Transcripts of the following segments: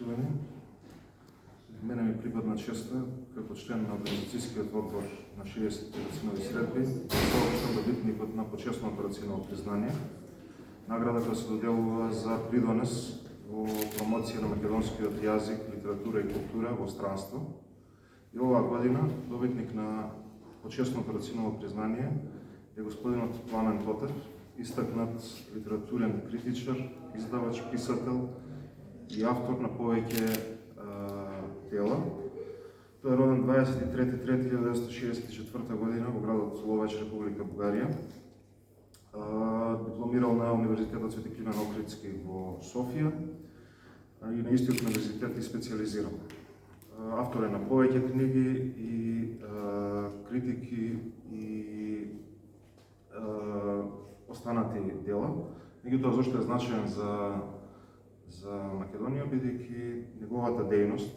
Поштовани, мене ми припадна честа како член на Организацијскиот одбор на 60 рацинови средби, соопштам добитникот на почесното рациново признание. Наградата се доделува за придонес во промоција на македонскиот јазик, литература и култура во странство. И оваа година добитник на почесното рациново признание е господинот Пламен Тотев, истакнат литературен критичар, издавач, писател и автор на повеќе дела. Тој е роден 23.3.1964 година во градот Ловеч, Република Бугарија. Дипломирал на Универзитетот Свети Климент Охридски во Софија и на истиот универзитет и специализирал. Автор е на повеќе книги и критики и останати дела. Меѓутоа, зашто е значаен за Македонија, бидејќи неговата дејност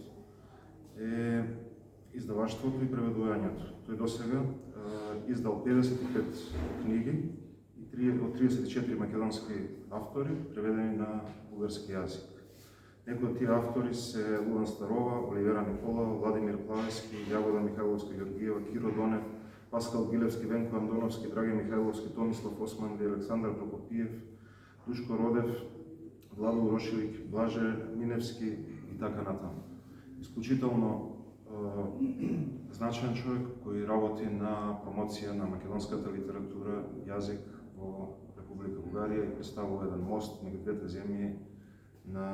е издаваштвото и преведувањето. Тој досега издал 55 книги и од 34 македонски автори, преведени на бугарски јазик. Некои од тие автори се Луан Старова, Оливера Никола, Владимир Плавески, Јагода Михајловска-Ѓоргиева, Киро Донев, Паскал Гилевски, Венко Андоновски, Драге Михајловски, Томислав Османли, Александар Прокопиев, Душко Родев, Владо Урошевик, Блаже Миневски и така натаму. Исклучително значаен човек кој работи на промоција на македонската литература, јазик во Република Бугарија и представува еден мост меѓу двете земји на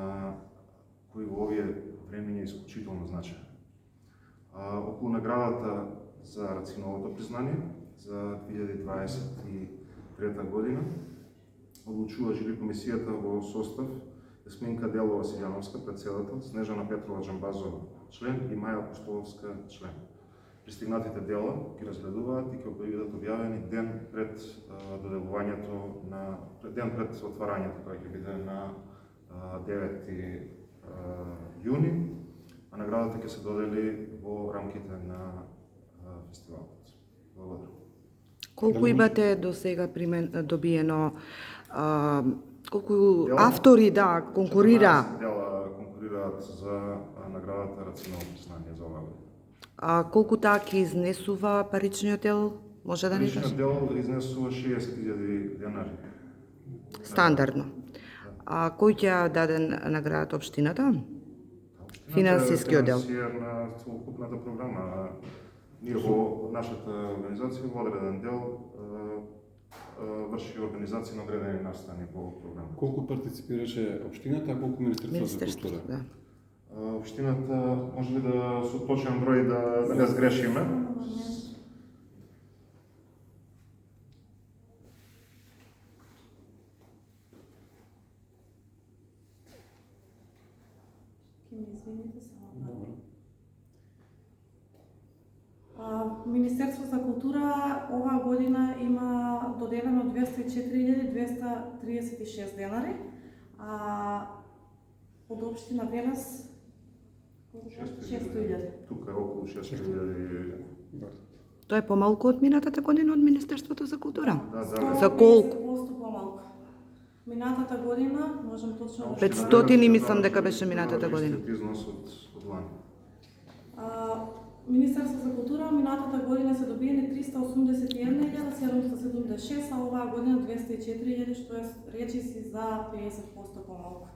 кој во овие времиња е исклучително значаен. Околу наградата за рациновото признание за 2023 година одлучува жури комисијата во состав Јасминка Делова Силјановска, председател, Снежана Петрова Джамбазова, член и Маја Апостоловска, член. Пристигнатите дела ги разгледуваат и ќе бидат објавени ден пред доделувањето ден пред отварањето, кој ќе биде на 9 јуни, а наградата ќе се додели во рамките на фестивалот. Благодарам. Колку имате до сега добиено, колку автори конкурира? 14 дела конкурираат за наградата Рациново признание за оваа година. Колку таа ќе изнесува паричниот дел? Може да ни кажете? Паричниот дел изнесува 60.000 денари. Стандардно. Кој ќе даде наградата, општината? Финансискиот дел. На целокупната програма. Ние во нашата организација во одреден дел врши организација на одредени настани по програма. Колку партиципираше општината, а колку Министерството за култура? Да. Општината може ли да со точен број да не сгрешиме? Министерство за култура оваа година има доделено 204.236 денари, а од општина Велес 600.000. Тука е околу 600.000. Тоа е помалку од минатата година од Министерството за култура? Да. За колку? 150% помалку. Минатата година, можам точно да 500 и мислам дека беше минатата година. Износ од лани. Министерство за култура минатата година се добиени 381.776, а оваа година 204.000, што е речиси за 50% помалку.